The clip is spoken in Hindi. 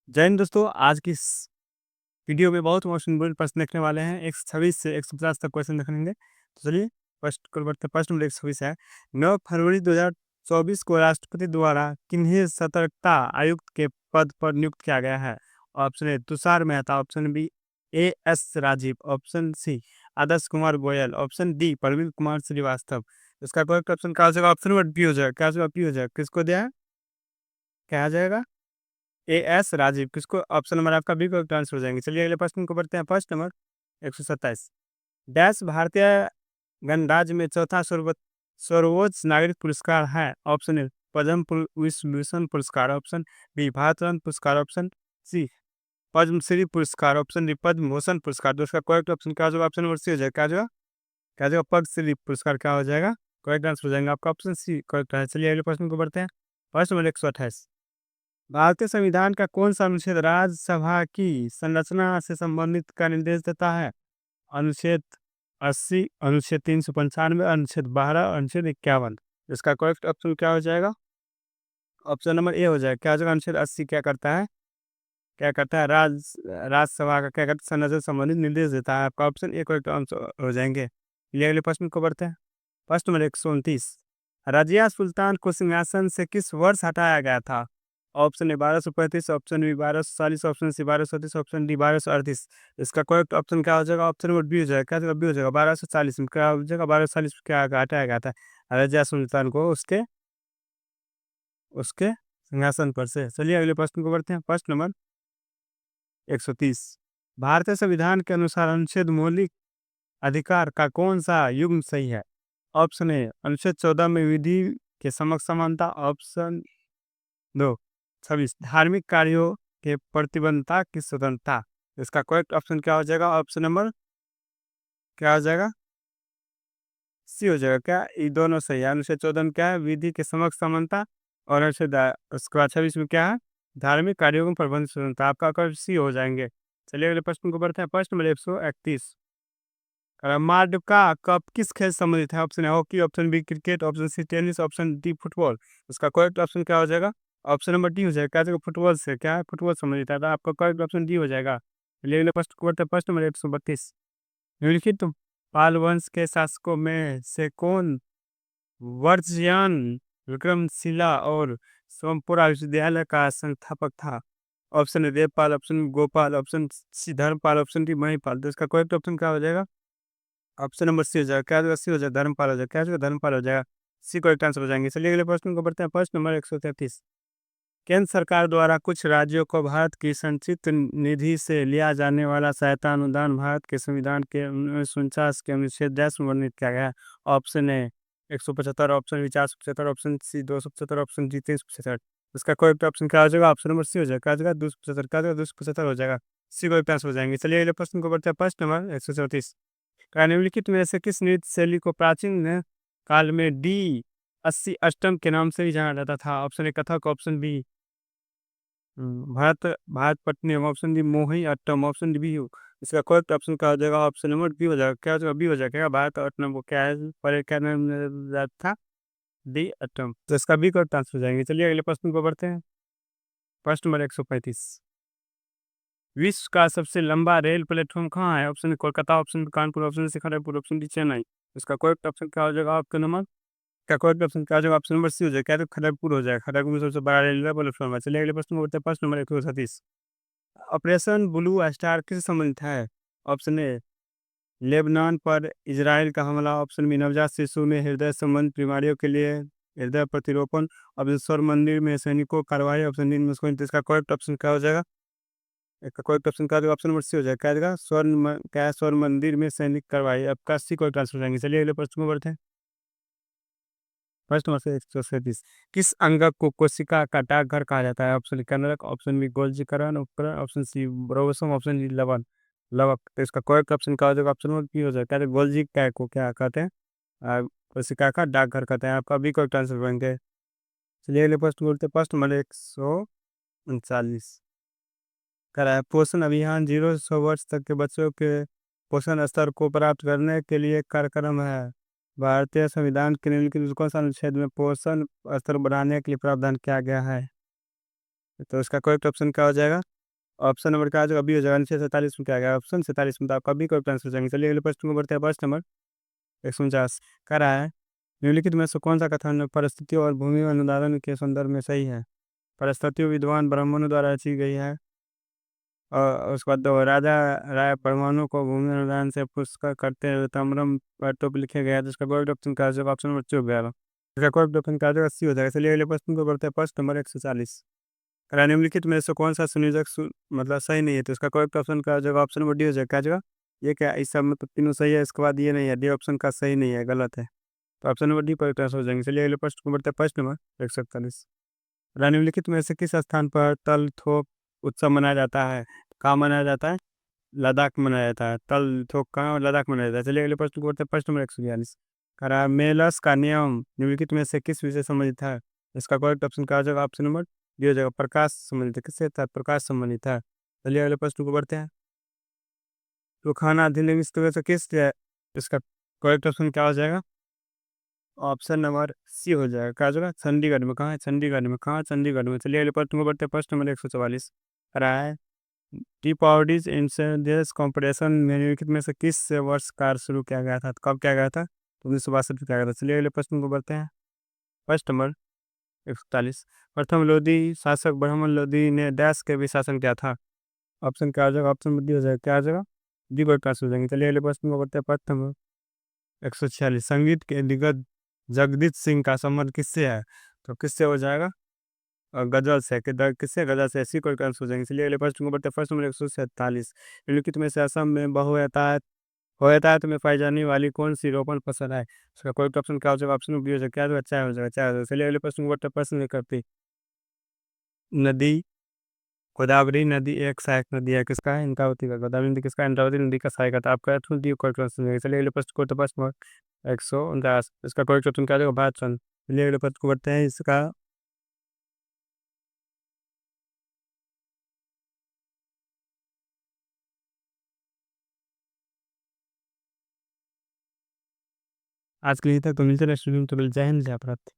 जय हिंद दोस्तों, आज की इस वीडियो में बहुत मोस्ट इम्पोर्टेंट प्रश्न देखने वाले हैं। 126 से 150 तक क्वेश्चन देखेंगे। तो चलिए फर्स्ट को बढ़ते हैं। प्रश्न नंबर 126 है, 9 फरवरी 2024 को राष्ट्रपति द्वारा किन्हें सतर्कता आयुक्त के पद पर नियुक्त किया गया है? Option A Tushar Mehta, option B S Rajeev, option C Adarsh Kumar Goyal, option D Praveen Kumar Srivastava. इसका करेक्ट ऑप्शन क्या हो जाएगा? ऑप्शन नंबर बी हो जाएगा। क्या हो जाएगा? बी हो जाएगा। किसको दिया है? क्या आ जाएगा? एस राजीव। किसको? ऑप्शन नंबर आपका बी को आंसर हो जाएंगे। चलिए अगले प्रश्न को बढ़ते हैं। प्रश्न नंबर 127, डैश भारतीय गणराज्य में चौथा सर्वोच्च नागरिक पुरस्कार है? ऑप्शन ए पद्म विभूषण पुरस्कार, ऑप्शन बी भारत रत्न पुरस्कार, ऑप्शन सी पद्मश्री पुरस्कार, ऑप्शन डी पद्म भूषण पुरस्कार। तो इसका करेक्ट ऑप्शन क्या हो जाएगा? ऑप्शन नंबर सी हो जाएगा। क्या हो जाएगा? क्या हो जाएगा? पद्मश्री पुरस्कार क्या हो जाएगा? करेक्ट आंसर हो जाएगा आपका ऑप्शन सी करेक्ट है। चलिए अगले प्रश्न को बढ़ते हैं। प्रश्न नंबर 128, भारतीय संविधान का कौन सा अनुच्छेद राज्यसभा की संरचना से संबंधित का निर्देश देता है? अनुच्छेद 80, अनुच्छेद 395, अनुच्छेद 12, अनुच्छेद 51। इसका करेक्ट ऑप्शन क्या हो जाएगा? ऑप्शन नंबर ए हो जाएगा। क्या हो जाएगा? अनुच्छेद 80 क्या करता है? क्या करता है? राज्यसभा का क्या करता है? संरचना से संबंधित निर्देश देता है। आपका ऑप्शन ए करेक्ट आंसर हो जाएंगे। चलिए अगले प्रश्न को बढ़ते हैं। प्रश्न नंबर 129, रजिया सुल्तान को सिंहासन से किस वर्ष हटाया गया था? Option A 1235, option B 1240, option C 1237, option D 1238। इसका करेक्ट ऑप्शन क्या हो जाएगा? ऑप्शन नंबर बी हो जाएगा। क्या हो जाएगा? बी हो जाएगा। 1240 में क्या हो जाएगा? 1240 में क्या हटाया गया था रजिया सुल्तान को उसके उसके सिंहासन पर से। चलिए अगले प्रश्न को बढ़ते हैं। प्रश्न नंबर 130, भारतीय संविधान के अनुसार अनुच्छेद मौलिक अधिकार का कौन सा युग्म सही है? ऑप्शन ए अनुच्छेद 14 में विधि के समक्ष समानता, ऑप्शन दो 26 धार्मिक कार्यों के प्रतिबद्धता की स्वतंत्रता। इसका करेक्ट ऑप्शन क्या हो जाएगा? ऑप्शन नंबर क्या हो जाएगा? सी हो जाएगा। क्या ये दोनों सही है? अनुच्छेद 14 में क्या है? विधि के समक्ष समानता। और उसके बाद 26 में क्या है? धार्मिक कार्यों में प्रबंध स्वतंत्रता। आपका करेक्ट सी हो जाएंगे। चलिए अगले प्रश्न को बढ़ते हैं। प्रश्न नंबर 131, मांडुका कप किस खेल से संबंधित है? Option A hockey, option B cricket, option C tennis, option D football. उसका करेक्ट ऑप्शन क्या हो जाएगा? ऑप्शन नंबर डी हो जाएगा। क्या जगह फुटबॉल से क्या है? फुटबॉल संबंधित है। तो आपका करेक्ट ऑप्शन डी हो जाएगा। चलिए अगले प्रश्न को बढ़ते हैं। प्रश्न नंबर 132, निम्नलिखित पाल वंश के शासकों में से कौन वर्षयान विक्रमशिला और सोमपुरा विश्वविद्यालय का संस्थापक था? Option A Devpal, option B Gopal, option C Dharmapal, option D Mahipal. तो इसका करेक्ट ऑप्शन क्या हो जाएगा? ऑप्शन नंबर सी हो जाएगा। क्या हो जाएगा? सी हो जाएगा। धर्मपाल हो जाएगा। क्या हो जाएगा? धर्मपाल हो जाएगा। सी करेक्ट आंसर हो जाएंगे। चलिए अगले प्रश्न को बढ़ते हैं। प्रश्न नंबर 133, केंद्र सरकार द्वारा कुछ राज्यों को भारत की संचित निधि से लिया जाने वाला सहायता अनुदान भारत के संविधान के 1949 के अनुच्छेद 10 में वर्णित किया गया है। Option A 175, option B 475, option C 275, option D 375। इसका करेक्ट ऑप्शन क्या हो जाएगा? ऑप्शन नंबर सी हो जाएगा। क्या हो जाएगा? 275। क्या हो जाएगा? 275 हो जाएगा। सी करेक्ट आंसर हो जाएंगे। चलिए अगले प्रश्न को बढ़ते हैं। प्रश्न नंबर 134, निम्नलिखित में से किस नृत्य शैली को प्राचीन काल में डी 80 अष्टम के नाम से भी जाना जाता था? Option A Kathak, option B Bharat Bharatanatyam, option D Mohiniyattam, option D B हो। इसका करेक्ट ऑप्शन क्या हो जाएगा? ऑप्शन नंबर बी हो जाएगा। क्या हो जाएगा? बी हो जाएगा। भारत अट्टम को क्या है पहले क्या नाम था? डी अट्टम। तो इसका बी करेक्ट आंसर हो जाएंगे। चलिए अगले प्रश्न को बढ़ते हैं। प्रश्न नंबर 135, विश्व का सबसे लंबा रेल प्लेटफॉर्म कहाँ है? Option Kolkata, option Kanpur, option C Kharagpur, option D Chennai. इसका करेक्ट ऑप्शन क्या हो जाएगा? आपका नंबर क्या करेक्ट ऑप्शन क्या हो जाएगा? ऑप्शन नंबर सी हो जाएगा। क्या तो खड़गपुर हो जाएगा। खड़गपुर में सबसे बड़ा रेलवे प्लेटफॉर्म है। चलिए अगले प्रश्न को बढ़ते हैं। प्रश्न नंबर 137, ऑपरेशन ब्लू स्टार किस संबंधित है? ऑप्शन ए लेबनान पर इजराइल का हमला, ऑप्शन बी नवजात शिशु में हृदय संबंधी बीमारियों के लिए हृदय प्रतिरोपण, ऑप्शन स्वर्ण मंदिर में सैनिकों कार्रवाई, ऑप्शन डी मुस्कुन। इसका करेक्ट ऑप्शन क्या हो जाएगा? इसका करेक्ट ऑप्शन क्या हो जाएगा? ऑप्शन नंबर सी हो जाएगा। क्या हो जाएगा? क्या है? स्वर्ण मंदिर में सैनिक कार्रवाई। आपका सी करेक्ट आंसर हो जाएंगे। चलिए अगले प्रश्न को बढ़ते हैं। प्रश्न नंबर 137, किस अंग को कोशिका का डाकघर कहा जाता है? ऑप्शन कनरक, ऑप्शन बी गोल्जीकरण उपकरण, ऑप्शन सी ब्रोमोसोम, ऑप्शन डी लवण लवक। तो इसका करेक्ट ऑप्शन क्या हो जाएगा? ऑप्शन नंबर बी हो जाएगा। कहते हैं गोल्जी काय को क्या कहते हैं? कोशिका का डाकघर कहते हैं। आपका बी करेक्ट आंसर बनेंगे। चलिए अगले प्रश्न बोलते हैं। प्रश्न नंबर 139, कह रहा है पोषण अभियान 0 से 100 वर्ष तक के बच्चों के पोषण स्तर को प्राप्त करने के लिए एक कार्यक्रम है। भारतीय संविधान के निम्नलिखित कौन सा अनुच्छेद में पोषण स्तर बढ़ाने के लिए प्रावधान किया गया है? तो इसका करेक्ट ऑप्शन क्या हो जाएगा? ऑप्शन नंबर क्या आ जाएगा? बी हो जाएगा। 647 में क्या आ गया ऑप्शन? 47 में, तो आपका बी को आंसर जाएंगे। चलिए अगले प्रश्न को बढ़ते हैं। प्रश्न नंबर 149 कह रहा है, निम्नलिखित में से कौन सा कथन परिस्थितियों और भूमि अनुदान के संदर्भ में सही है? परिस्थितियों विद्वान ब्राह्मणों द्वारा रची गई है। और उसके बाद दो, राजा राय परमाणु को भूमि अनुदान से पुरस्कार करते हुए तमरम पर टोप लिखे गया, जिसका कोड ऑप्शन का जवाब ऑप्शन नंबर 11। इसका कोड ऑप्शन का जवाब 80 हो जाएगा। चलिए अगले प्रश्न को बढ़ते हैं। प्रश्न नंबर 140 निम्नलिखित में से कौन सा संयोजक मतलब सही नहीं है? तो इसका करेक्ट ऑप्शन का जगह ऑप्शन नंबर डी हो जाएगा। क्या जगह? ये क्या इस सब मतलब तीनों सही है, इसके बाद ये नहीं है, डी ऑप्शन का सही नहीं है, गलत है। तो ऑप्शन नंबर डी पर आंसर हो जाएंगे। चलिए अगले प्रश्न को बढ़ते हैं। प्रश्न नंबर 141 निम्नलिखित में से किस स्थान पर तल थोक उत्सव मनाया जाता है? कहाँ मनाया जाता है? लद्दाख मनाया जाता है। तल थोक कहाँ और लद्दाख मनाया जाता है। चलिए अगले प्रश्न को बढ़ते हैं। प्रश्न नंबर 142 करा मेलस का नियम निम्नलिखित में से किस विषय संबंधित है? इसका करेक्ट ऑप्शन क्या हो जाएगा? ऑप्शन नंबर डी हो जाएगा। प्रकाश संबंधित है। किससे था? प्रकाश संबंधित है। चलिए अगले प्रश्न को बढ़ते हैं। तो खाना अधिनियम इस तरह से किस इसका करेक्ट ऑप्शन क्या हो जाएगा? ऑप्शन नंबर सी हो जाएगा। क्या हो जाएगा? चंडीगढ़ में। कहाँ है? चंडीगढ़ में। कहाँ? चंडीगढ़ में। चलिए अगले प्रश्न को बढ़ते हैं। प्रश्न नंबर 144 रहा है, टी पावर्टीज इंसेंडियस कॉम्पिटिशन निम्नलिखित में से किस वर्ष कार्य शुरू किया गया था? तो कब किया गया था? तो 1962 में किया गया था। चलिए अगले प्रश्न को बढ़ते हैं। प्रश्न नंबर 141 प्रथम लोधी शासक ब्राह्मण लोधी ने डैश के भी शासन किया था? ऑप्शन क्या आ जाएगा? ऑप्शन में डी हो जाएगा। क्या आ जाएगा? डी पर पास हो जाएंगे। चलिए अगले प्रश्न को बढ़ते हैं। प्रश्न नंबर 146 संगीत के दिग्गज जगदीश सिंह का संबंध किससे है? तो किससे हो जाएगा? गजल से। किससे? गजल से। ऐसी कोई आंसर हो जाएंगे। चलिए अगले प्रश्न को बढ़ते हैं। प्रश्न नंबर 147 निम्नलिखित में से असम में बहुतायत में पाई जाने वाली कौन सी रोपण फसल है? इसका कोई ऑप्शन क्या हो जाएगा? ऑप्शन बी हो जाएगा। क्या हो जाएगा? चाय हो जाएगा। चाय हो जाएगा। चलिए अगले प्रश्न को बढ़ते हैं। प्रश्न करते नदी गोदावरी नदी एक सहायक नदी है किसका है? इंद्रावती का। गोदावरी नदी किसका है? इंद्रावती नदी का सहायक था। आपका दी कोई क्वेश्चन नहीं। चलिए अगले प्रश्न को, तो प्रश्न 149 इसका कोई क्वेश्चन क्या हो जाएगा? भारत सन। चलिए अगले प्रश्न को बढ़ते हैं। इसका आज के लिए तक तो मिलते रहे स्टूडेंट, तो मिल जय हिंद जय भारत।